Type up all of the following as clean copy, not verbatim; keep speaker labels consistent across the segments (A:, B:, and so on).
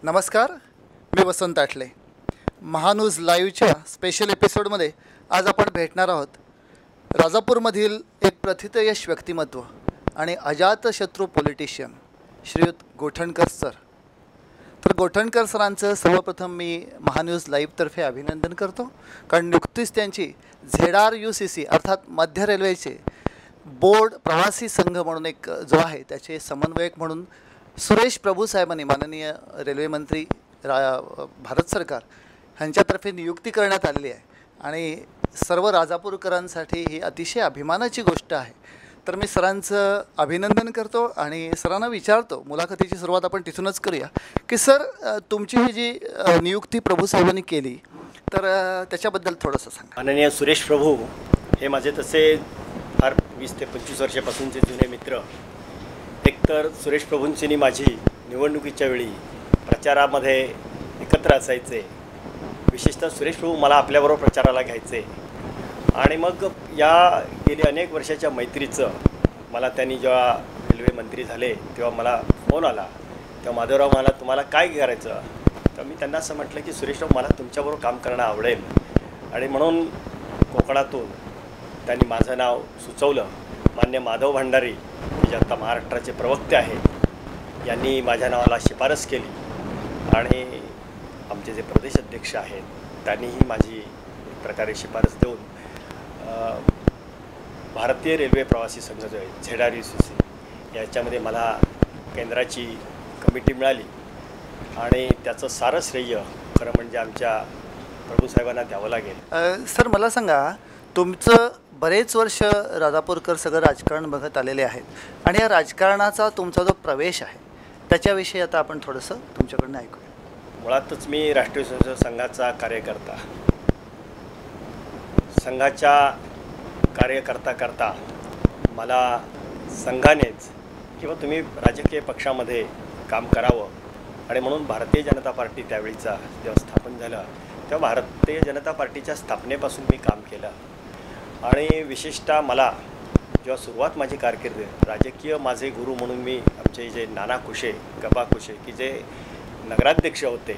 A: नमस्कार, मी वसंत आठले. महान्यूज लाईव्हच्या स्पेशल एपिसोडमध्ये आज आपण भेटणार आहोत राजापूरमधील एक प्रथितयश व्यक्तिमत्व आणि अजातशत्रू पॉलिटिशियन श्रीयुत गोठणकर सर. तर गोठणकर सरांचं सर्वप्रथम मी महान्यूज लाईव्हतर्फे अभिनंदन करतो, कारण नुकतीच त्यांची ZRUCC अर्थात मध्य रेल्वेचे बोर्ड प्रवासी संघ म्हणून एक जो आहे त्याचे समन्वयक म्हणून सुरेश प्रभू साहेबांनी माननीय रेल्वे मंत्री भारत सरकार ह्यांच्यातर्फे नियुक्ती करण्यात आलेली आहे आणि सर्व राजापूरकरांसाठी ही अतिशय अभिमानाची गोष्ट आहे. तर मी सरांचं अभिनंदन करतो आणि सरांना विचारतो, मुलाखतीची सुरुवात आपण तिथूनच करूया, की सर तुमची ही जी नियुक्ती प्रभू साहेबांनी केली तर त्याच्याबद्दल थोडंसं सांगा.
B: माननीय सुरेश प्रभू हे माझे तसे फार 20 ते 25 वर्षापासूनचे जुने मित्र. एकतर सुरेश प्रभूंची माझी निवडणुकीच्या वेळी प्रचारामध्ये एकत्र असायचे. विशेषतः सुरेश प्रभू मला आपल्याबरोबर प्रचाराला घ्यायचे आणि मग या गेली अनेक वर्षाच्या मैत्रीचं मला त्यांनी जेव्हा रेल्वे मंत्री झाले तेव्हा मला फोन आला. तेव्हा माधवराव मला तुम्हाला काय करायचं, तर मी त्यांना असं म्हटलं की सुरेशराव मला तुमच्याबरोबर काम करणं आवडेल. आणि म्हणून कोकणातून त्यांनी माझं नाव सुचवलं. मान्य माधव भंडारी जे आता महाराष्ट्राचे प्रवक्ते आहेत यांनी माझ्या नावाला शिफारस केली आणि आमचे जे प्रदेश अध्यक्ष आहेत त्यांनीही माझी एक प्रकारे शिफारस देऊन भारतीय रेल्वे प्रवासी संघ जो आहे ZRUCC याच्यामध्ये मला केंद्राची कमिटी मिळाली आणि त्याचं सारं श्रेय खरं म्हणजे आमच्या प्रभूसाहेबांना द्यावं लागेल.
A: सर मला सांगा, तुमचं बरेच वर्ष राजापूरकर सगळं राजकारण बघत आलेले आहेत आणि या राजकारणाचा तुमचा जो प्रवेश आहे त्याच्याविषयी आता आपण थोडंसं तुमच्याकडनं ऐकूया.
B: मुळातच मी राष्ट्रीय स्वयंसेवक संघाचा कार्यकर्ता. संघाच्या कार्यकर्ता करता मला संघानेच किंवा तुम्ही राजकीय पक्षामध्ये काम करावं आणि म्हणून भारतीय जनता पार्टी त्यावेळीचा जेव्हा स्थापन झालं तेव्हा भारतीय जनता पार्टीच्या स्थापनेपासून मी काम केलं. आणि विशेषतः मला जेव्हा सुरुवात माझी कारकीर्द राजकीय माझे गुरु म्हणून मी आमचे जे नाना कुशे गबा कुशे की जे नगराध्यक्ष होते,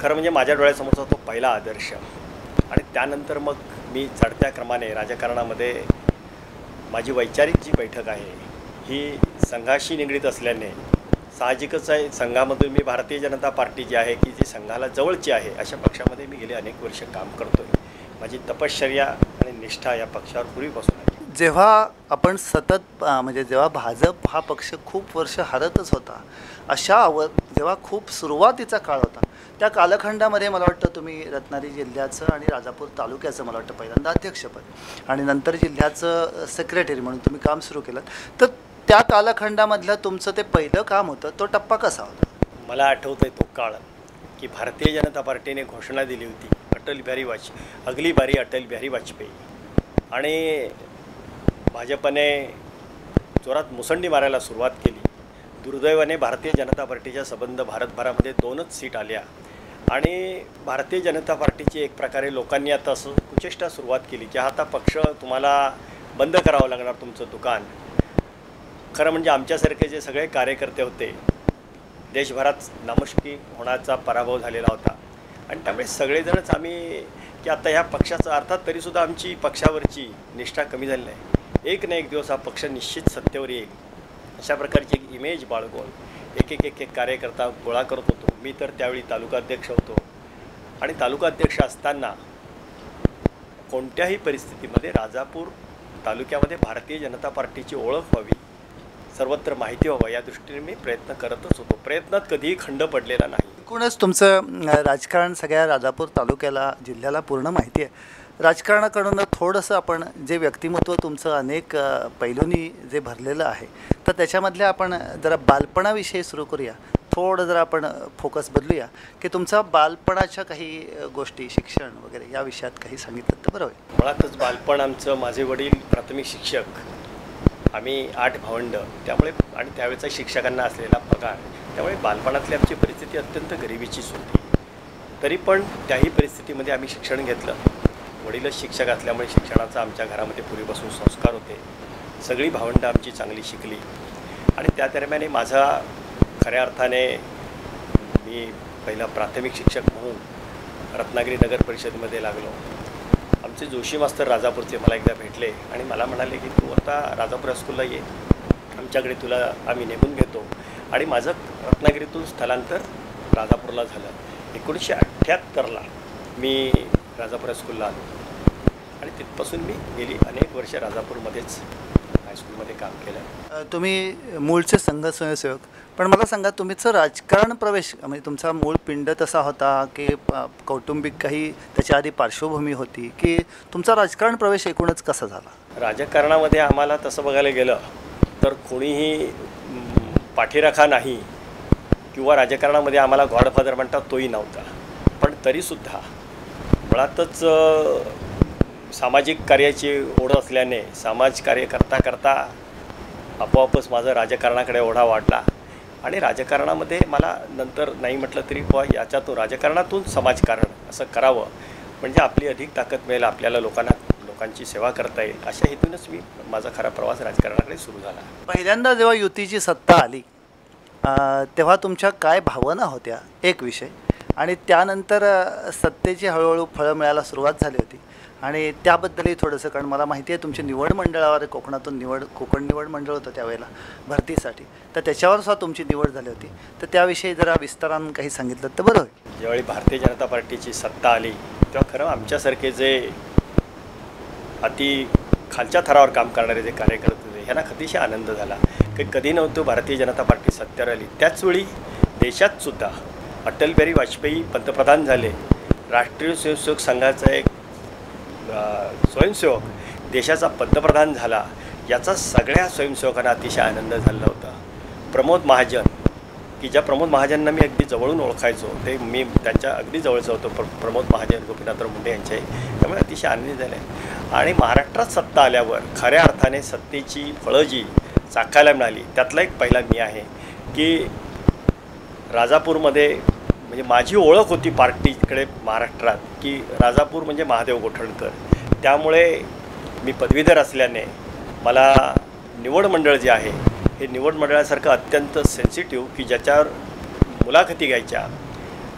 B: खरं म्हणजे माझ्या डोळ्यासमोरचा तो पहिला आदर्श. आणि त्यानंतर मग मी चढत्या क्रमाने राजकारणामध्ये माझी वैचारिक जी बैठक आहे ही संघाशी निगडीत असल्याने साहजिकच आहे संघामधून मी भारतीय जनता पार्टी जी आहे की जी संघाला जवळची आहे अशा पक्षामध्ये मी गेले अनेक वर्ष काम करतो आहे. माझी तपश्चर्या आणि निष्ठा या पक्षावर पूर्वीपासून आहे.
A: जेव्हा आपण सतत म्हणजे जेव्हा भाजप हा पक्ष खूप वर्ष हरतच होता, अशा जेव्हा खूप सुरुवातीचा काळ होता त्या कालखंडामध्ये मला वाटतं तुम्ही रत्नागिरी जिल्ह्याचं आणि राजापूर तालुक्याचं मला वाटतं पहिल्यांदा अध्यक्षपद आणि नंतर जिल्ह्याचं सेक्रेटरी म्हणून तुम्ही काम सुरू केलं. तर त्या कालखंडामधलं तुमचं ते पहिलं काम होतं, तो टप्पा कसा होता?
B: मला आठवतं आहे तो काळ की भारतीय जनता पार्टीने घोषणा दिली होती अगली बारी अटल बिहारी वाजपेयी आणि भाजपने जोरात मुसंडी मारायला सुरुवात केली. दुर्दैवाने भारतीय जनता पार्टीच्या संबंध भारतभरामध्ये 2च सीट आल्या आणि भारतीय जनता पार्टीची एक प्रकारे लोकांनी आता असं कुचेष्टा सुरुवात केली की आता पक्ष तुम्हाला बंद करावं लागणार तुमचं दुकान. खरं म्हणजे आमच्यासारखे जे सगळे कार्यकर्ते होते देशभरात नामुष्की होण्याचा पराभव झालेला होता आणि त्यामुळे सगळेजणच आम्ही की आता ह्या पक्षाचा अर्थात तरीसुद्धा आमची पक्षावरची निष्ठा कमी झाली नाही. एक ना एक दिवस हा पक्ष निश्चित सत्तेवर येईल अशा प्रकारची एक इमेज बाळगून एक कार्यकर्ता गोळा करत होतो. मी तर त्यावेळी तालुकाध्यक्ष होतो आणि तालुकाध्यक्ष असताना कोणत्याही परिस्थितीमध्ये राजापूर तालुक्यामध्ये भारतीय जनता पार्टीची ओळख व्हावी, सर्वत्र माहिती व्हावं या दृष्टीने मी प्रयत्न करतच होतो. प्रयत्नात कधीही खंड पडलेला नाही.
A: एकूणच तुमचं राजकारण सगळ्या राजापूर तालुक्याला जिल्ह्याला पूर्ण माहिती आहे. राजकारणाकडून थोडंसं आपण जे व्यक्तिमत्व तुमचं अनेक पैलूंनी जे भरलेलं आहे तर त्याच्यामधल्या आपण जरा बालपणाविषयी सुरू करूया. थोडं जरा आपण फोकस बदलूया की तुमचा बालपणाच्या काही गोष्टी शिक्षण वगैरे या विषयात काही सांगितलं तर बरं होईल.
B: मुळातच बालपण आमचं, माझे वडील प्राथमिक शिक्षक, आम्ही 8 भावंड, त्यामुळे आणि त्यावेळेचा शिक्षकांना असलेला पगार, त्यामुळे बालपणातली आमची परिस्थिती अत्यंत गरिबीचीच होती. तरी पण त्याही परिस्थितीमध्ये आम्ही शिक्षण घेतलं. वडीलच शिक्षक असल्यामुळे शिक्षणाचा आमच्या घरामध्ये पूर्वीपासून संस्कार होते. सगळी भावंडं आमची चांगली शिकली आणि त्या दरम्यान माझा खऱ्या अर्थाने मी पहिला प्राथमिक शिक्षक म्हणून रत्नागिरी नगर परिषदेमध्ये लागलो. आमचे जोशी मास्तर राजापूरचे मला एकदा भेटले आणि मला म्हणाले की तू आता राजापूर हायस्कूलला ये, आमच्याकडे तुला आम्ही नेमून घेतो. आणि माझं रत्नागिरीतून स्थलांतर राजापूरला झालं. 1978ला मी राजापूर हायस्कूलला आलो आणि तिथपासून मी गेली अनेक वर्ष राजापूरमध्येच हायस्कूलमध्ये काम केलं.
A: तुम्ही मूळचे संघ स्वयंसेवक, पण मला सांगा तुमचं राजकारण प्रवेश म्हणजे तुमचा मूळ पिंड तसा होता की कौटुंबिक काही त्याच्या आधी पार्श्वभूमी होती, की तुमचा राजकारण प्रवेश एकूणच कसा झाला?
B: राजकारणामध्ये आम्हाला तसं बघायला गेलं तर कोणीही पाठीराखा नाही किंवा राजकारणामध्ये आम्हाला गॉडफादर म्हणतात तोही नव्हता. पण तरीसुद्धा मुळातच सामाजिक कार्याची ओढ असल्याने समाजकार्य करता करता आपोआपच माझं राजकारणाकडे ओढा वाढला. आणि राजकारणामध्ये मला नंतर नाही म्हटलं तरी याच्यातून राजकारणातून समाजकारण असं करावं म्हणजे आपली अधिक ताकद मिळेल, आपल्याला लोकांची सेवा करता येईल, अशा हेतूनच माझा खरा प्रवास राजकारणाकडे सुरू झाला.
A: पहिल्यांदा जेव्हा युतीची सत्ता आली तेव्हा तुमच्या काय भावना होत्या एक विषय, आणि त्यानंतर सत्तेची हळूहळू फळं मिळायला सुरुवात झाली होती आणि त्याबद्दलही थोडंसं, कारण मला माहिती आहे तुमची निवड मंडळावर कोकणातून कोकण निवड मंडळ होतं त्यावेळेला भरतीसाठी, तर त्याच्यावर सुद्धा तुमची निवड झाली होती, तर त्याविषयी जरा विस्तारानं काही सांगितलं तर बरं होईल.
B: ज्यावेळी भारतीय जनता पार्टीची सत्ता आली तेव्हा खरं आमच्यासारखे जे अति खालच्या थरावर काम करणारे जे कार्यकर्ते होते ह्यांना अतिशय आनंद झाला की कधी नव्हतं भारतीय जनता पार्टी सत्तेवर आली. त्याचवेळी देशातसुद्धा अटल बिहारी वाजपेयी पंतप्रधान झाले. राष्ट्रीय स्वयंसेवक संघाचा एक स्वयंसेवक देशाचा पंतप्रधान झाला, याचा सगळ्या स्वयंसेवकांना अतिशय आनंद झाला होता. प्रमोद महाजन, की ज्या प्रमोद महाजनना मी अगदी जवळून ओळखायचो, ते मी त्यांच्या अगदी जवळचं होतो, प्रमोद महाजन गोपीनाथराव मुंडे यांचे, त्यामुळे अतिशय आनंदी झाले. आणि महाराष्ट्रात सत्ता आल्यावर खऱ्या अर्थाने सत्तेची फळं जी चाखायला मिळाली त्यातला एक पहिला मी आहे की राजापूरमध्ये म्हणजे माझी ओळख होती पार्टीकडे महाराष्ट्रात की राजापूर म्हणजे महादेव गोठणकर. त्यामुळे मी पदवीधर असल्याने मला निवड मंडळ जे आहे हे निवड मंडळासारखं अत्यंत सेन्सिटिव्ह की ज्याच्यावर मुलाखती घ्यायच्या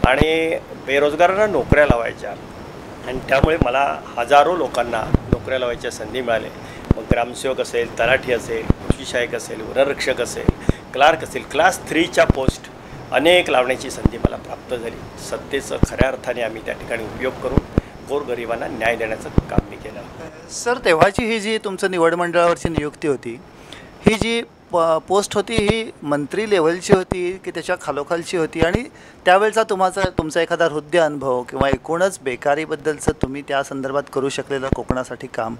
B: आणि बेरोजगारांना नोकऱ्या लावायच्या, आणि त्यामुळे मला हजारो लोकांना नोकऱ्या लावायच्या संधी मिळाल्या. मग ग्रामसेवक असेल, तलाठी असेल, कृषी सहाय्यक असेल, वनरक्षक असेल, क्लार्क असेल, क्लास 3च्या पोस्ट अनेक लावण्याची संधी मला प्राप्त झाली. सत्तेचं खऱ्या अर्थाने आम्ही त्या ठिकाणी उपयोग करून गोरगरिबांना न्याय देण्याचं काम मी केलं.
A: सर, तेव्हाची ही जी तुमचं निवड मंडळावरची नियुक्ती होती, ही जी पोस्ट होती ही मंत्री लेवलची होती की त्याच्या खालोखालची होती, आणि त्यावेळचा तुमचा एखादा हृदय अनुभव किंवा एकूणच बेकारीबद्दलचं तुम्ही त्या संदर्भात करू शकलेलं कोकणासाठी काम,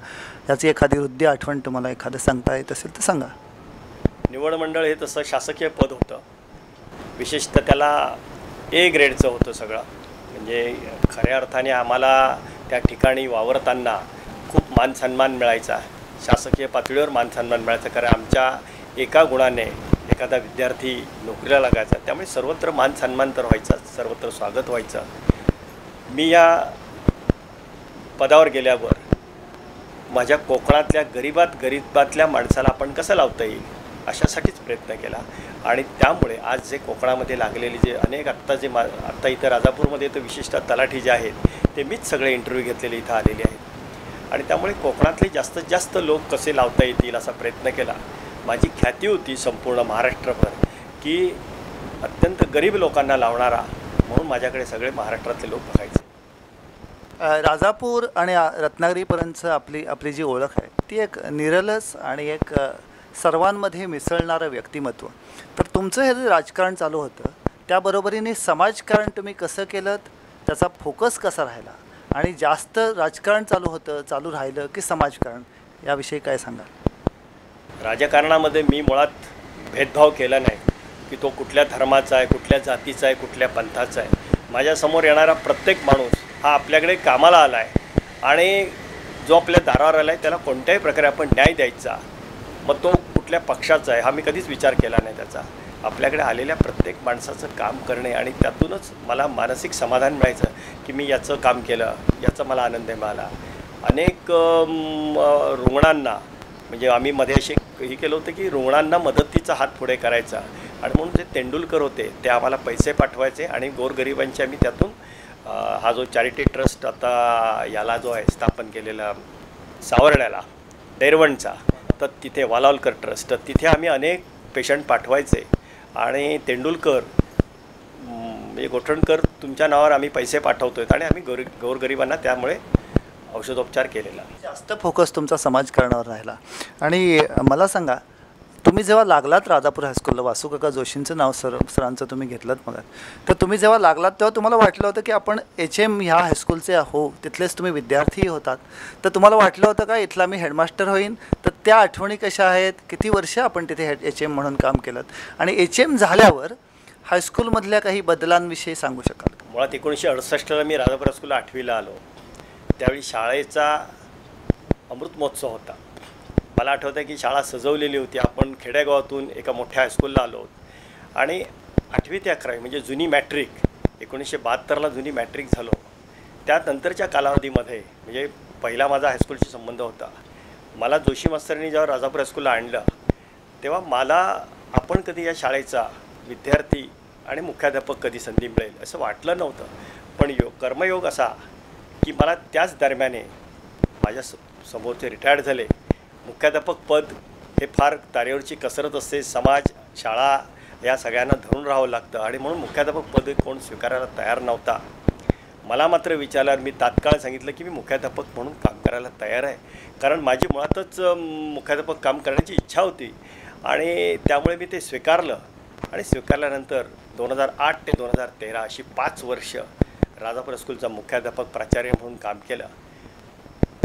A: याची एखादी हृदय आठवण तुम्हाला एखादं सांगता येत असेल तर सांगा.
B: निवड मंडळ हे तसं शासकीय पद होतं, विशेषतः त्याला A ग्रेडचं होतं सगळं. म्हणजे खऱ्या अर्थाने आम्हाला त्या ठिकाणी वावरताना खूप मानसन्मान मिळायचा, शासकीय पातळीवर मानसन्मान मिळायचा, कारण आमच्या एका गुणाने एखादा विद्यार्थी नोकरीला लागायचा, त्यामुळे सर्वत्र मानसन्मान तर व्हायचा, सर्वत्र स्वागत व्हायचं. मी या पदावर गेल्यावर माझ्या कोकणातल्या गरीबातल्या माणसाला आपण कसं लावता येईल अशासाठीच प्रयत्न केला. आणि त्यामुळे आज जे कोकणामध्ये लागलेले जे अनेक आत्ता इथं राजापूरमध्ये तर विशेषतः तलाठी जे आहेत ते मीच सगळे इंटरव्ह्यू घेतलेले इथं आलेले आहेत. आणि त्यामुळे कोकणातले जास्तीत जास्त लोक कसे लावता येतील असा प्रयत्न केला. माझी ख्याती होती संपूर्ण महाराष्ट्रभर की अत्यंत गरीब लोकांना लावणारा, म्हणून माझ्याकडे सगळे महाराष्ट्रातले लोक बघायचे.
A: राजापूर आणि रत्नागिरीपर्यंतचं आपली जी ओळख आहे ती एक निरलस आणि एक सर्वांमध्ये मिसळणारं व्यक्तिमत्व. तर तुमचं हे जे राजकारण चालू होतं त्याबरोबरीने समाजकारण तुम्ही कसं केलं, त्याचा फोकस कसा राहिला, आणि जास्त राजकारण चालू राहिलं की समाजकारण, याविषयी काय सांगाल?
B: राजकारणामध्ये मी मुळात भेदभाव केला नाही की तो कुठल्या धर्माचा आहे, कुठल्या जातीचा आहे, कुठल्या पंथाचा आहे. माझ्यासमोर येणारा प्रत्येक माणूस हा आपल्याकडे कामाला आला आहे, आणि जो आपल्या दारावर आला आहे त्याला कोणत्याही प्रकारे आपण न्याय द्यायचा. मग तो कुठल्या पक्षाचा आहे हा मी कधीच विचार केला नाही त्याचा. आपल्याकडे आलेल्या प्रत्येक माणसाचं काम करणे, आणि त्यातूनच मला मानसिक समाधान मिळायचं की मी याचं काम केलं, याचा मला आनंद मिळाला. अनेक रुग्णांना म्हणजे आम्ही मध्ये असे हे केलं होतं की रुग्णांना मदतीचा हात पुढे करायचा. आणि म्हणून जे तेंडुलकर होते ते आम्हाला पैसे पाठवायचे आणि गोरगरिबांचे आम्ही त्यातून हा जो चॅरिटी ट्रस्ट आता याला जो आहे स्थापन केलेला सावर्ड्याला डेरवणचा, तर तिथे वालावलकर ट्रस्ट, तर तिथे आम्ही अनेक पेशंट पाठवायचे आणि तेंडुलकर म्हणजे गोठणकर तुमच्या नावावर आम्ही पैसे पाठवतोय आणि आम्ही गोरगरिबांना त्यामुळे औषधोपचार केलेला.
A: जास्त फोकस तुमचा समाजकारणावर राहिला. आणि मला सांगा, तुम्ही जेव्हा लागलात राजापूर हायस्कूलला, वासुकाका जोशींचं नाव सरांचं तुम्ही घेतलं मग, तर तुम्ही जेव्हा लागलात तेव्हा तुम्हाला वाटलं होतं की आपण HM ह्या हायस्कूलचे हो, तिथलेच तुम्ही विद्यार्थी होतात, तर तुम्हाला वाटलं होतं का इथला मी हेडमास्टर होईन? तर त्या आठवणी कशा आहेत? किती वर्ष आपण तिथे HM म्हणून काम केलं? आणि HM झाल्यावर हायस्कूलमधल्या काही बदलांविषयी सांगू शकाल?
B: मुळात 1968ला मी राजापूर हायस्कूलला 8वीला आलो. त्यावेळी शाळेचा अमृत महोत्सव होता. मला आठवतं की शाळा सजवलेली होती. आपण खेडेगावातून एका मोठ्या हायस्कूलला आलो आणि 8वी ते 11वी म्हणजे जुनी मॅट्रिक 1972ला जुनी मॅट्रिक झालो. त्यानंतरच्या कालावधीमध्ये म्हणजे पहिला माझा हायस्कूलशी संबंध होता. मला जोशी मास्तरांनी जेव्हा राजापूर हायस्कूलला आणलं तेव्हा मला आपण कधी या शाळेचा विद्यार्थी आणि मुख्याध्यापक कधी संधी मिळेल असं वाटलं नव्हतं. पण कर्मयोग असा की मला त्याच दरम्याने माझ्या समोरचे रिटायर्ड झाले. मुख्याध्यापक पद हे फार तारेवरची कसरत असते. समाज, शाळा या सगळ्यांना धरून राहावं लागतं आणि म्हणून मुख्याध्यापक पद कोण स्वीकारायला तयार नव्हता. मला मात्र विचारल्यावर मी तात्काळ सांगितलं की मी मुख्याध्यापक म्हणून काम करायला तयार आहे, कारण माझी मुळातच मुख्याध्यापक काम करण्याची इच्छा होती आणि त्यामुळे मी ते स्वीकारलं. आणि स्वीकारल्यानंतर 2008 ते 2013 अशी 5 वर्ष राजापूर हायस्कूलचा मुख्याध्यापक प्राचार्य म्हणून काम केलं.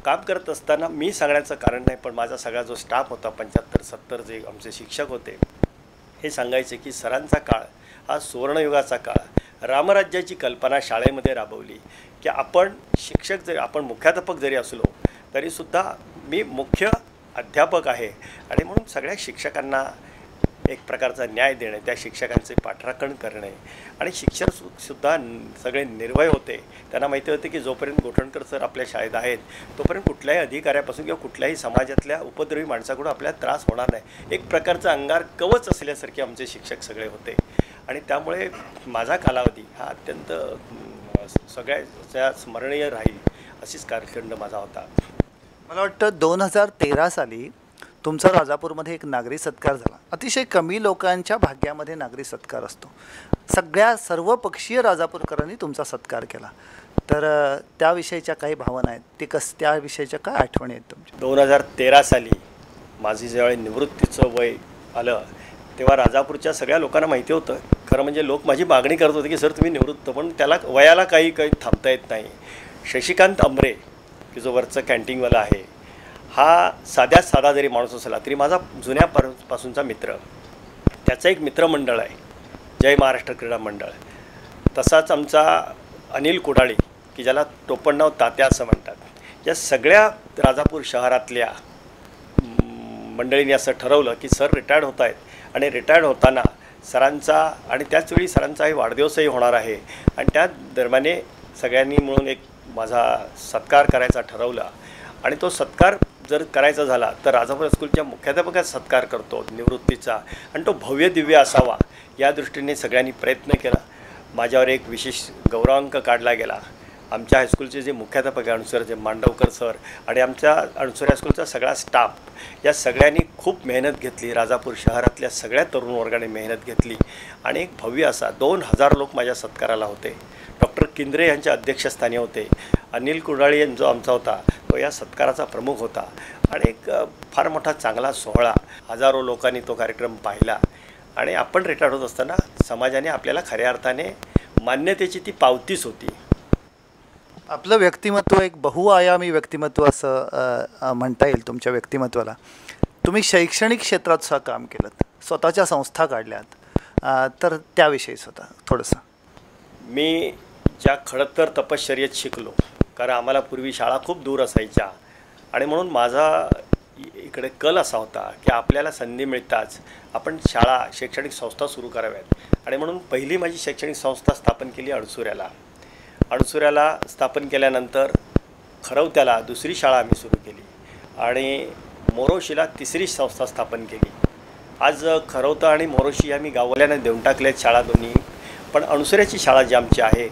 B: काम करत असताना मी सांगण्याचं कारण नाही, पण माझा सगळा जो स्टाफ होता 75-70 जे आमचे शिक्षक होते हे सांगायचे की सरांचा काळ हा सुवर्णयुगाचा काळ. रामराज्याची कल्पना शाळेमध्ये राबवली की आपण शिक्षक जरी, आपण मुख्याध्यापक जरी असलो तरीसुद्धा मी मुख्य अध्यापक आहे आणि म्हणून सगळ्या शिक्षकांना एक प्रकारचा न्याय देणे, त्या शिक्षकांचे पाठराखण करणे आणि शिक्षकसुद्धा सगळे निर्भय होते. त्यांना माहिती होते की जोपर्यंत गोठणकर सर आपल्या शाळेत आहेत तोपर्यंत कुठल्याही अधिकाऱ्यापासून किंवा कुठल्याही समाजातल्या उपद्रवी माणसाकडून आपल्याला त्रास होणार नाही. एक प्रकारचं अंगार कवच असल्यासारखे आमचे शिक्षक सगळे होते आणि त्यामुळे माझा कालावधी हा अत्यंत सगळ्या स्मरणीय राहील अशीच कालखंड माझा होता.
A: मला वाटतं 2013 साली तुमचा राजापूरमध्ये एक नागरी सत्कार झाला. अतिशय कमी लोकांच्या भाग्यामध्ये नागरी सत्कार असतो. सर्व पक्षीय राजापूरकरांनी तुमचा सत्कार केला. तर त्याविषयीच्या काही भावना आहेत, ते त्याविषयीच्या काय आठवणी आहेत तुमच्या?
B: 2013 साली माझी ज्यावेळी निवृत्तीचं वय आलं तेव्हा राजापूरच्या सगळ्या लोकांना माहिती होतं. खरं म्हणजे लोक माझी मागणी करत होते की सर तुम्ही निवृत्त, पण त्याला वयाला काही थांबता येत नाही. शशिकांत अमरे की जो वरचा कॅन्टीनवाला आहे, हा साध्यात साधा जरी माणूस असला तरी माझा जुन्यापासूनचा मित्र. त्याचं एक मित्रमंडळ आहे, जय महाराष्ट्र क्रीडा मंडळ. तसाच आमचा अनिल कुडाळी की ज्याला टोपणनाव तात्या असं म्हणतात. या सगळ्या राजापूर शहरातल्या मंडळींनी असं ठरवलं की सर रिटायर्ड होत आहेत आणि रिटायर्ड होताना सरांचा आणि त्याचवेळी सरांचाही वाढदिवसही होणार आहे आणि त्या दरम्याने सगळ्यांनी मिळून एक माझा सत्कार करायचा ठरवला. आणि तो सत्कार जर करायचा झाला तर राजापूर हायस्कूलच्या मुख्याध्यापकाचा सत्कार करतो निवृत्तीचा, आणि तो भव्य दिव्य असावा या दृष्टीने सगळ्यांनी प्रयत्न केला. माझ्यावर एक विशेष गौरवांक काढला गेला. आमच्या हायस्कूलचे जे मुख्याध्यापक अणसर जे मांडवकर सर आणि आमच्या अणसर हायस्कूलचा सगळा स्टाफ या सगळ्यांनी खूप मेहनत घेतली. राजापूर शहरातल्या सगळ्या तरुण वर्गाने मेहनत घेतली आणि एक भव्य असा 2000 लोक माझ्या सत्काराला होते. डॉक्टर किंद्रे यांच्या अध्यक्षस्थानी होते. अनिल कुडाळी जो आमचा होता तो या सत्काराचा प्रमुख होता आणि एक फार मोठा चांगला सोहळा, हजारो लोकांनी तो कार्यक्रम पाहिला. आणि आपण रिटायर्ड होत असताना समाजाने आपल्याला खऱ्या अर्थाने मान्यतेची ती पावतीच होती.
A: आपलं व्यक्तिमत्व एक बहुआयामी व्यक्तिमत्व असं म्हणता येईल तुमच्या व्यक्तिमत्वाला. तुम्ही शैक्षणिक क्षेत्रात सुद्धा काम केलं, स्वतःच्या संस्था काढल्यात, तर त्याविषयी स्वतः थोडंसं.
B: मी ज्या खडतर तपश्चर्येत शिकलो, कारण आम्हाला पूर्वी शाळा खूप दूर असायच्या आणि म्हणून माझा इकडे कल असा होता की आपल्याला संधी मिळताच आपण शाळा शैक्षणिक संस्था सुरू कराव्यात. आणि म्हणून पहिली माझी शैक्षणिक संस्था स्थापन केली अणसुऱ्याला स्थापन केल्यानंतर खरवत्याला दुसरी शाळा आम्ही सुरू केली आणि मोरोशीला तिसरी संस्था स्थापन केली आज खरवतं आणि मोरोशी या मी गाववाल्यांना देऊन टाकल्यात शाळा दोन्ही. पण अणुसऱ्याची शाळा जी आमची आहे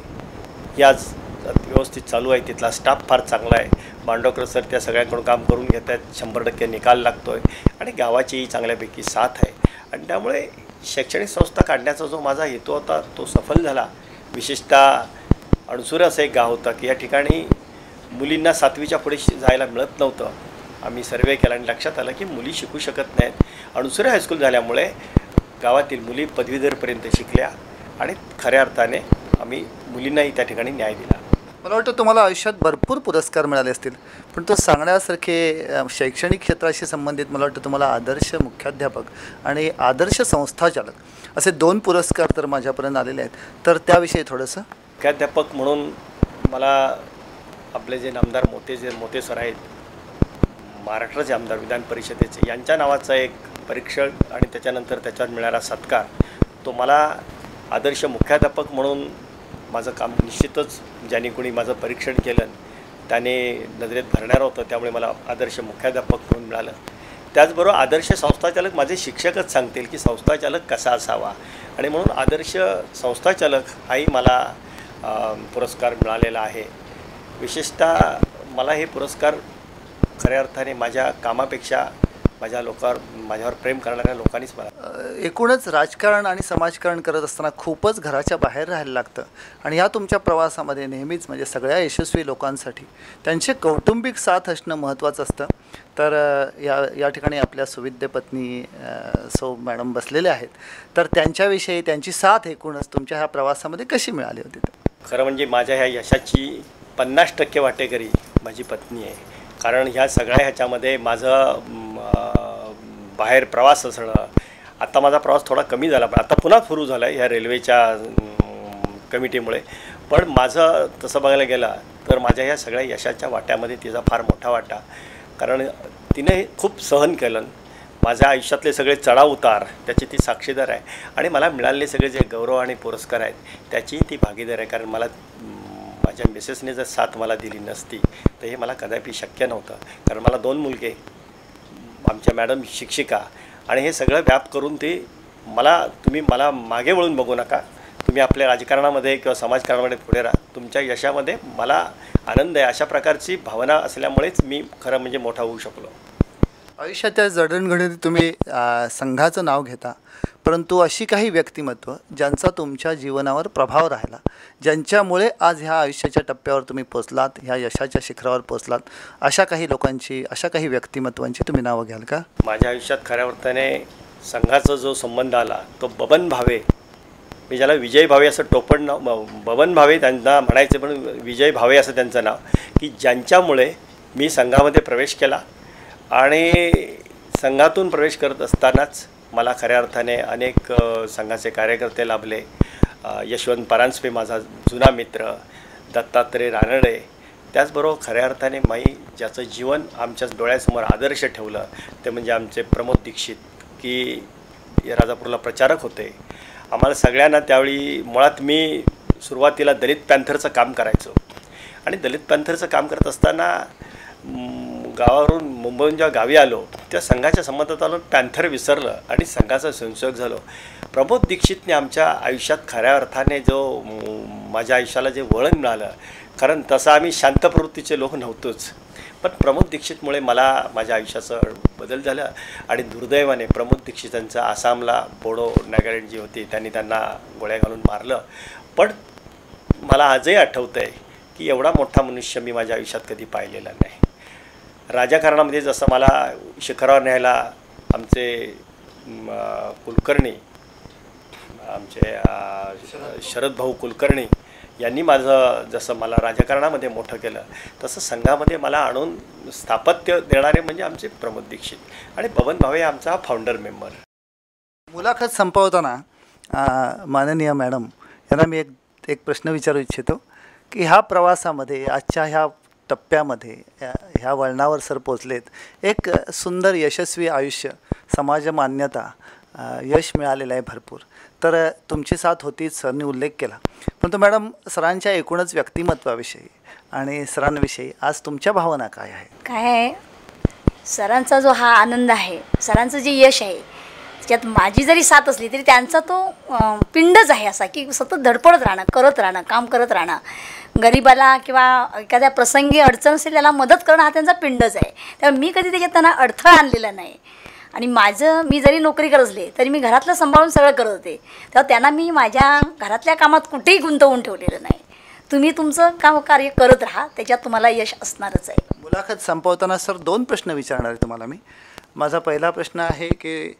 B: ही आज व्यवस्थित चालू आहे. तिथला स्टाफ फार चांगला आहे. मांडवकर सर त्या सगळ्यांकडून काम करून घेत आहेत. 100% निकाल लागतो आहे आणि गावाचीही चांगल्यापैकी साथ आहे. आणि त्यामुळे शैक्षणिक संस्था काढण्याचा जो माझा हेतू होता तो सफल झाला. विशेषतः अणसुर असं एक गाव होतं की या ठिकाणी मुलींना 7वीच्या पुढे जायला मिळत नव्हतं. आम्ही सर्वे केला आणि लक्षात आलं की मुली शिकू शकत नाहीत. अणसुरे हायस्कूल झाल्यामुळे गावातील मुली पदवीधरपर्यंत शिकल्या आणि खऱ्या अर्थाने आम्ही मुलींनाही त्या ठिकाणी न्याय दिला.
A: मला वाटतं तुम्हाला आयुष्यात भरपूर पुरस्कार मिळाले असतील, पण तो सांगण्यासारखे शैक्षणिक क्षेत्राशी संबंधित मला वाटतं तुम्हाला आदर्श मुख्याध्यापक आणि आदर्श संस्थाचालक असे 2 पुरस्कार तर माझ्यापर्यंत आलेले आहेत. तर त्याविषयी थोडंसं.
B: मुख्याध्यापक म्हणून मला आपले जे नामदार मोते सर आहेत, महाराष्ट्राचे आमदार विधान परिषदेचे, यांच्या नावाचा एक परीक्षण आणि त्याच्यानंतर त्याच्यावर मिळणारा सत्कार, तो मला आदर्श मुख्याध्यापक म्हणून माझं काम निश्चितच ज्यांनी कोणी माझं परीक्षण केलं त्याने नजरेत भरणार होतं. त्यामुळे मला आदर्श मुख्याध्यापक म्हणून मिळालं. त्याचबरोबर आदर्श संस्थाचालक माझे शिक्षकच सांगतील की संस्थाचालक कसा असावा, आणि म्हणून आदर्श संस्थाचालक हाही मला पुरस्कार मिळालेला आहे. विशेषतः मला हे पुरस्कार खऱ्या अर्थाने माझ्या कामापेक्षा माझ्यावर प्रेम करणाऱ्या लोकांनीच मला.
A: एकूणच राजकारण आणि समाजकारण करत असताना खूपच घराच्या बाहेर राहायला लागतं, आणि ह्या तुमच्या प्रवासामध्ये नेहमीच म्हणजे सगळ्या यशस्वी लोकांसाठी त्यांचे कौटुंबिक साथ असणं महत्त्वाचं असतं. तर या ठिकाणी आपल्या सुविद्य पत्नी सौ मॅडम बसलेले आहेत. तर त्यांच्याविषयी त्यांची साथ एकूणच तुमच्या ह्या प्रवासामध्ये कशी मिळाली होती?
B: खरं म्हणजे माझ्या ह्या यशाची 50% वाटेकरी माझी पत्नी आहे. कारण ह्या सगळ्या ह्याच्यामध्ये माझं बाहेर प्रवास असणं, आता माझा प्रवास थोडा कमी झाला, पण आता पुन्हा सुरू झाला आहे ह्या रेल्वेच्या कमिटीमुळे. पण माझं तसं बघायला गेलं तर माझ्या ह्या सगळ्या यशाच्या वाट्यामध्ये तिचा फार मोठा वाटा. कारण तिने खूप सहन केलं. माझ्या आयुष्यातले सगळे चढाव उतार त्याची ती साक्षीदार आहे, आणि मला मिळालेले सगळे जे गौरव आणि पुरस्कार आहेत त्याचीही ती भागीदार आहे. कारण माझ्या मिसेसने जर साथ मला दिली नसती तर हे मला कदापि शक्य नव्हतं. कारण मला 2 मुलगे, आमच्या मॅडम शिक्षिका, आणि हे सगळं व्याप करून तुम्ही मला मागे वळून बघू नका, तुम्ही आपल्या राजकारणामध्ये किंवा समाजकारणामध्ये पुढे राहा, तुमच्या यशामध्ये मला आनंद आहे, अशा प्रकारची भावना असल्यामुळेच मी खरं म्हणजे मोठा होऊ शकलो.
A: आयुष्याच्या जडणघडणीत तुम्ही संघाचं नाव घेता, परंतु अशी काही व्यक्तिमत्व ज्यांचा तुमच्या जीवनावर प्रभाव राहिला, ज्यांच्यामुळे आज ह्या आयुष्याच्या टप्प्यावर तुम्ही पोचलात, ह्या यशाच्या शिखरावर पोचलात, अशा काही लोकांची, अशा काही व्यक्तिमत्वांची तुम्ही नावं घ्याल का?
B: माझ्या आयुष्यात खऱ्या अर्थाने संघाचा जो संबंध आला तो बबन भावे, मी ज्याला विजय भावे असं टोपण नाव, बबन भावे त्यांना म्हणायचे पण विजय भावे असं त्यांचं नाव, की ज्यांच्यामुळे मी संघामध्ये प्रवेश केला. आणि संघातून प्रवेश करत असतानाच मला खऱ्या अर्थाने अनेक संघाचे कार्यकर्ते लाभले. यशवंत परांजपे माझा जुना मित्र, दत्तात्रय रानडे, त्याचबरोबर खऱ्या अर्थाने ज्याचं जीवन आमच्याच डोळ्यासमोर आदर्श ठेवलं ते म्हणजे आमचे प्रमोद दीक्षित, की राजापूरला प्रचारक होते. आम्हाला सगळ्यांना त्यावेळी, मुळात मी सुरुवातीला दलित पॅन्थरचं काम करायचो, आणि दलित पॅन्थरचं काम करत असताना गावावरून मुंबईहून जेव्हा गावी आलो त्या संघाच्या संबंधात आलो, पॅन्थर विसरलं आणि संघाचा संशोधक झालो. प्रमोद दीक्षितने आमच्या आयुष्यात खऱ्या अर्थाने माझ्या आयुष्याला जे वळण मिळालं, कारण तसं आम्ही शांत प्रवृत्तीचे लोक नव्हतोच, पण प्रमोद दीक्षितमुळे मला माझ्या आयुष्याचं बदल झाला. आणि दुर्दैवाने प्रमोद दीक्षितांचं आसामला बोडो नॅगारेट जी होती त्यांना गोळ्या घालून मारलं. पण मला आजही आठवतं आहे की एवढा मोठा मनुष्य मी माझ्या आयुष्यात कधी पाहिलेला नाही. राजकारणामध्ये जसं मला शिखरावर न्यायला आमचे कुलकर्णी, आमचे शरद भाऊ कुलकर्णी यांनी जसं मला राजकारणामध्ये मोठं केलं, तसं संघामध्ये मला आणून स्थापत्य देणारे म्हणजे आमचे प्रमोद दीक्षित आणि बबन भावे आमचा फाउंडर मेंबर.
A: मुलाखत संपवताना माननीय मॅडम यांना मी एक प्रश्न विचारू इच्छितो की ह्या प्रवासामध्ये, आजच्या ह्या टप्प्यामध्ये, ह्या वळणावर सर पोचलेत, एक सुंदर यशस्वी आयुष्य, समाज मान्यता, यश मिळालेलं आहे भरपूर. तर तुमची साथ होतीच, सरनी उल्लेख केला, पण तो मॅडम सरांच्या एकूणच व्यक्तिमत्वाविषयी आणि सरांविषयी आज तुमच्या भावना काय आहे?
C: काय आहे, सरांचा जो हा आनंद आहे, सरांचं जे यश आहे, त्यात माझी जरी साथ असली तरी त्यांचा तो पिंडच आहे असा की सतत धडपडत राहणं, करत राहणं, काम करत राहणं. गरीबाला किंवा एखाद्या प्रसंगी अडचण असेल त्याला मदत करणं हा त्यांचा पिंडच आहे. त्यामुळे मी कधी त्याच्यात त्यांना अडथळा आणलेला नाही. आणि मी जरी नोकरी करत असले तरी मी घरातलं सांभाळून सगळं करत होते. तेव्हा त्यांना मी माझ्या घरातल्या कामात कुठेही गुंतवून ठेवलेलं नाही. तुम्ही तुमचं कार्य करत राहा, त्याच्यात तुम्हाला यश असणारच आहे.
A: मुलाखत संपवताना सर 2 प्रश्न विचारणार आहे तुम्हाला मी. माझा पहिला प्रश्न आहे की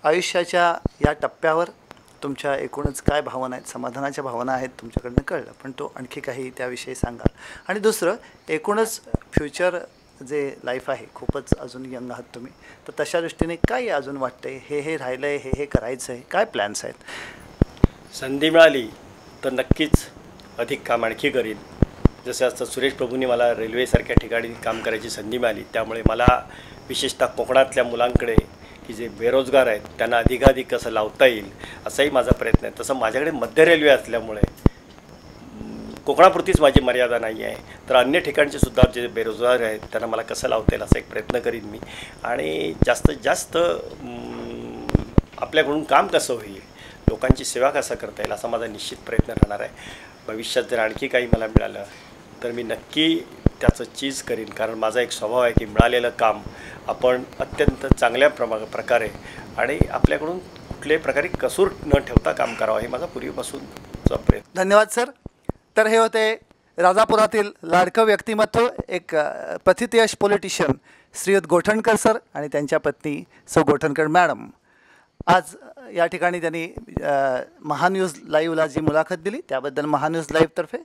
A: आयुष्याच्या या टप्प्यावर तुमच्या एकूणच काय भावना आहेत, समाधानाच्या भावना आहेत तुमच्याकडनं कळलं, पण तो आणखी काही त्याविषयी सांगाल. आणि दुसरं, एकूणच फ्युचर जे लाईफ आहे, खूपच अजून यंग आहात तुम्ही, तर तशा दृष्टीने काय अजून वाटतंय, हे राहिलं आहे, हे करायचं आहे, काय प्लॅन्स आहेत?
B: संधी मिळाली तर नक्कीच अधिक काम आणखी करीन. जसं असतं सुरेश प्रभूंनी मला रेल्वेसारख्या ठिकाणी काम करायची संधी मिळाली, त्यामुळे मला विशेषतः कोकणातल्या मुलांकडे की जे बेरोजगार आहेत त्यांना अधिकाधिक कसं लावता येईल असाही माझा प्रयत्न आहे. तसं माझ्याकडे मध्य रेल्वे असल्यामुळे कोकणापुरतीच माझी मर्यादा नाही आहे, तर अन्य ठिकाणचे सुद्धा जे बेरोजगार आहेत त्यांना मला कसं लावता येईल असा एक प्रयत्न करीन मी. आणि जास्तीत जास्त आपल्याकडून काम कसं होईल, लोकांची सेवा कसा करता येईल असा माझा निश्चित प्रयत्न राहणार आहे. भविष्यात जर आणखी काही मला मिळालं तर मी नक्की त्याचं चीज करीन, कारण माझा एक स्वभाव आहे की मिळालेलं काम आपण अत्यंत चांगल्या प्रकारे आणि आपल्याकडून कुठल्याही प्रकारे कसूर न ठेवता काम करावं, हे माझा पूर्वीपासूनचा प्रयत्न.
A: धन्यवाद सर. तर हे होते राजापुरातील लाडकं व्यक्तिमत्व, एक प्रथितयश पॉलिटिशियन श्रीयुत गोठणकर सर आणि त्यांच्या पत्नी सौ गोठणकर मॅडम. आज या ठिकाणी त्यांनी महान्यूज लाईव्हला जी मुलाखत दिली त्याबद्दल महान्यूज लाईव्हतर्फे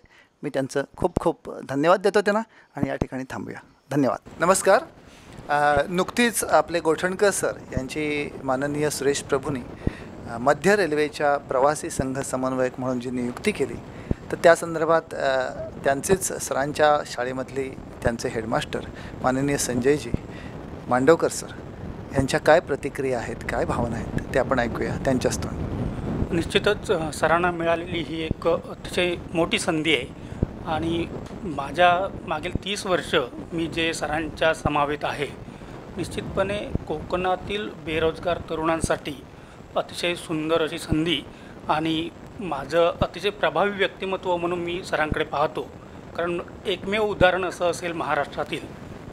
A: मी त्यांचं खूप खूप धन्यवाद देतो त्यांना, आणि या ठिकाणी थांबूया. धन्यवाद. नमस्कार. नुकतीच आपले गोठणकर सर यांची माननीय सुरेश प्रभूंनी मध्य रेल्वेच्या प्रवासी संघ समन्वयक म्हणून जी नियुक्ती केली, तर त्या संदर्भात त्यांचेच सरांच्या शाळेमधले त्यांचे हेडमास्टर माननीय संजयजी मांडवकर सर यांच्या काय प्रतिक्रिया आहेत, काय भावना आहेत ते आपण ऐकूया त्यांच्याच तोंडून.
D: निश्चितच सरांना मिळालेली ही एक अतिशय मोठी संधी आहे. आणि माझ्या मागील 30 वर्ष मी जे सरांच्या समवेत आहे, निश्चितपणे कोकणातील बेरोजगार तरुणांसाठी अतिशय सुंदर अशी संधी आणि माझं अतिशय प्रभावी व्यक्तिमत्व म्हणून मी सरांकडे पाहतो. कारण एकमेव उदाहरण असं असेल महाराष्ट्रातील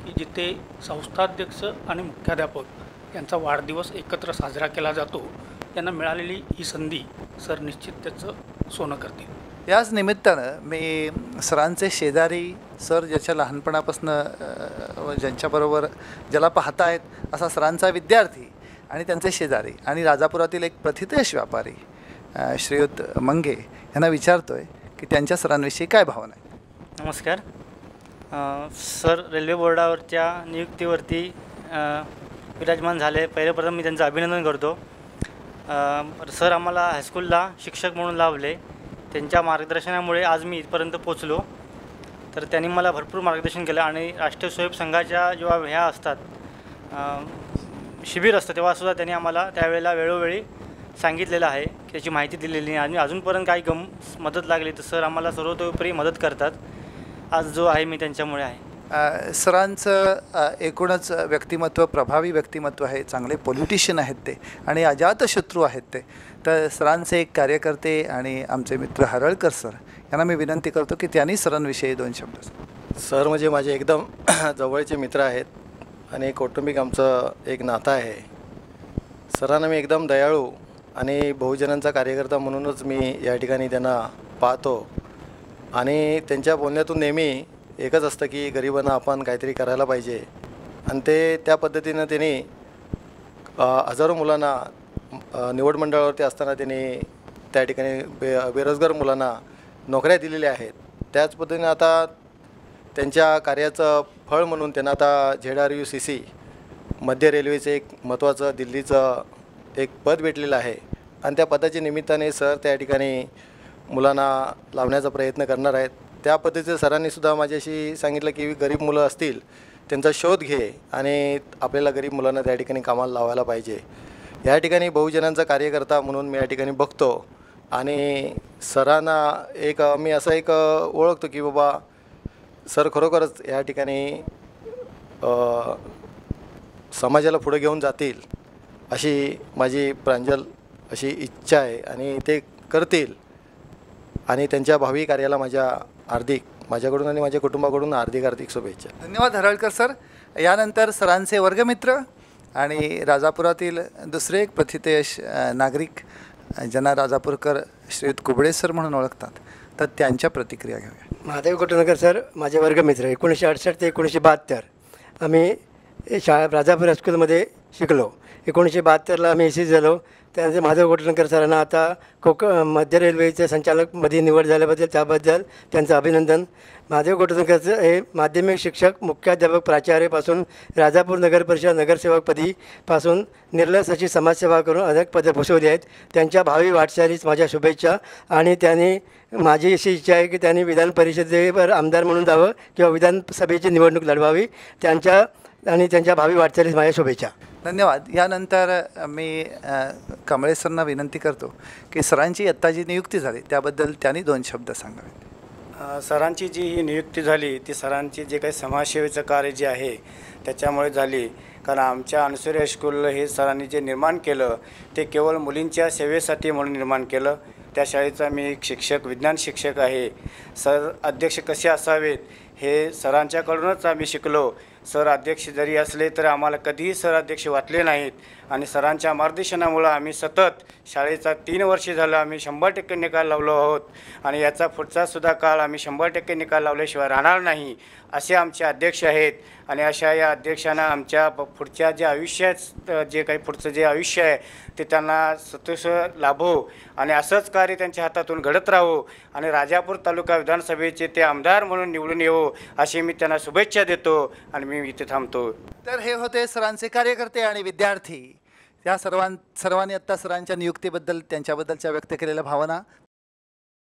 D: की जिथे संस्थाध्यक्ष आणि मुख्याध्यापक यांचा वाढदिवस एकत्र साजरा केला जातो. त्यांना मिळालेली ही संधी सर निश्चित त्याचं सोनं करतील.
A: याच निमित्तानं मी सरांचे शेजारी, सर ज्याच्या लहानपणापासून ज्यांच्याबरोबर ज्याला पाहतायत असा सरांचा विद्यार्थी आणि त्यांचे शेजारी आणि राजापुरातील एक प्रथितयश व्यापारी श्रीयुत मंगे यांना विचारतो आहे की त्यांच्या सरांविषयी काय भावना आहे.
E: नमस्कार. सर रेल्वे बोर्डावरच्या नियुक्तीवरती विराजमान झाले. पहिल्याप्रथम मी त्यांचं अभिनंदन करतो. सर आम्हाला हायस्कूलला शिक्षक म्हणून लावले. त्यांच्या मार्गदर्शनामुळे आज मी इथपर्यंत पोचलो. तर त्यांनी मला भरपूर मार्गदर्शन केलं आणि राष्ट्रीय स्वयंसेवक संघाच्या जेव्हा ह्या असतात शिबिर असतं तेव्हासुद्धा त्यांनी आम्हाला त्यावेळेला वेळोवेळी सांगितलेलं आहे की त्याची माहिती दिलेली आहे. आणि अजूनपर्यंत काही मदत लागली तर सर आम्हाला सर्वतोपरी मदत करतात. आज जो आहे मी त्यांच्यामुळे आहे.
A: सरांचं एकूणच व्यक्तिमत्व प्रभावी व्यक्तिमत्व आहे, चांगले पॉलिटिशियन आहेत ते आणि अजातशत्रू आहेत ते. तर सरांचे एक कार्यकर्ते आणि आमचे मित्र हरळकर सर यांना मी विनंती करतो की त्यांनी सरांविषयी 2 शब्द.
F: सर म्हणजे माझे एकदम जवळचे मित्र आहेत आणि कौटुंबिक आमचं एक नातं आहे. सरांना मी एकदम दयाळू आणि बहुजनांचा कार्यकर्ता म्हणूनच मी या ठिकाणी त्यांना पाहतो. आणि त्यांच्या बोलण्यातून नेहमी एकच असतं की गरिबांना आपण काहीतरी करायला पाहिजे. आणि ते त्या पद्धतीनं त्यांनी हजारो मुलांना निवड मंडळावरती असताना त्यांनी त्या ठिकाणी बेरोजगार मुलांना नोकऱ्या दिलेल्या आहेत. त्याच पद्धतीने आता त्यांच्या कार्याचं फळ म्हणून त्यांना आता ZRUCC मध्य रेल्वेचं एक महत्त्वाचं दिल्लीचं एक पद भेटलेलं आहे. आणि त्या पदाच्या निमित्ताने सर त्या ठिकाणी मुलांना लावण्याचा प्रयत्न करणार आहेत. त्या पद्धतीचं सरांनीसुद्धा माझ्याशी सांगितलं की गरीब मुलं असतील त्यांचा शोध घे आणि आपल्याला गरीब मुलांना त्या ठिकाणी कामाला लावायला पाहिजे. या ठिकाणी बहुजनांचा कार्यकर्ता म्हणून मी या ठिकाणी बघतो. आणि सरांना एक मी असं एक ओळखतो की बाबा सर खरोखरच या ठिकाणी समाजाला पुढे घेऊन जातील अशी माझी प्रांजल अशी इच्छा आहे आणि ते करतील. आणि त्यांच्या भावी कार्याला माझ्याकडून आणि माझ्या कुटुंबाकडून हार्दिक शुभेच्छा.
A: धन्यवाद हरळकर सर. यानंतर सरांचे वर्गमित्र आणि राजापुरातील दुसरे एक प्रथितयश नागरिक ज्यांना राजापूरकर श्रीयुत कुबडे सर म्हणून ओळखतात, तर त्यांच्या प्रतिक्रिया घेऊया.
G: महादेव कोटणकर सर माझे वर्गमित्र. 1968 ते 1972 आम्ही राजापूर हायस्कूलमध्ये शिकलो. 1972ला आम्ही एसी झालो. त्यानंतर महादेव कोटणकर सरांना आता मध्य रेल्वेचे संचालकमध्ये निवड झाल्याबद्दल त्याबद्दल त्यांचं अभिनंदन. महादेव कोटणकर हे माध्यमिक शिक्षक, मुख्याध्यापक, प्राचार्यपासून राजापूर नगर परिषद नगरसेवकपदीपासून निर्लस अशी समाजसेवा करून अनेक पदं भूषवली आहेत. त्यांच्या भावी वाटचालीस माझ्या शुभेच्छा. आणि त्यांनी माझी अशी इच्छा आहे की त्यांनी विधान परिषदेवर आमदार म्हणून जावं किंवा विधानसभेची निवडणूक लढवावी. त्यांच्या भावी वाटचालीस माझ्या शुभेच्छा.
A: धन्यवाद. यानंतर मी कांबळे सरांना विनंती करतो की सरांची आत्ता जी नियुक्ती झाली त्याबद्दल त्यांनी 2 शब्द सांगावेत.
H: सरांची जी ही नियुक्ती झाली ती सरांची जे काही समाजसेवेचं कार्य जे आहे त्याच्यामुळे झाली. कारण आमच्या अनसुरी हायस्कूल हे सरांनी जे निर्माण केलं ते केवळ मुलींच्या सेवेसाठी म्हणून निर्माण केलं. त्या शाळेचा मी एक शिक्षक, विज्ञान शिक्षक आहे. सर अध्यक्ष कसे असावेत हे सरांच्याकडूनच आम्ही शिकलो. सर अध्यक्ष जरी असले तर आम्हाला कधीही सर अध्यक्ष वाटले नाहीत. आणि सरांच्या मार्गदर्शनामुळं आम्ही सतत शाळेचा 3 वर्षे झालं आम्ही 100% निकाल लावलो आहोत. आणि याचा पुढचासुद्धा काळ आम्ही 100% निकाल लावल्याशिवाय राहणार नाही असे आमचे अध्यक्ष आहेत. आणि अशा या अध्यक्षांना आमच्या पुढच्या जे पुढचं जे आयुष्य आहे ते त्यांना सतोष लाभो आणि असंच कार्य त्यांच्या हातातून घडत राहो आणि राजापूर तालुका विधानसभेचे ते आमदार म्हणून निवडून येवो अशी मी त्यांना शुभेच्छा देतो आणि मी इथे थांबतो.
A: तर हे होते सरांचे कार्यकर्ते आणि विद्यार्थी. या सर्वांनी आत्ता सरांच्या नियुक्तीबद्दल त्यांच्याबद्दलच्या व्यक्त केलेल्या भावना.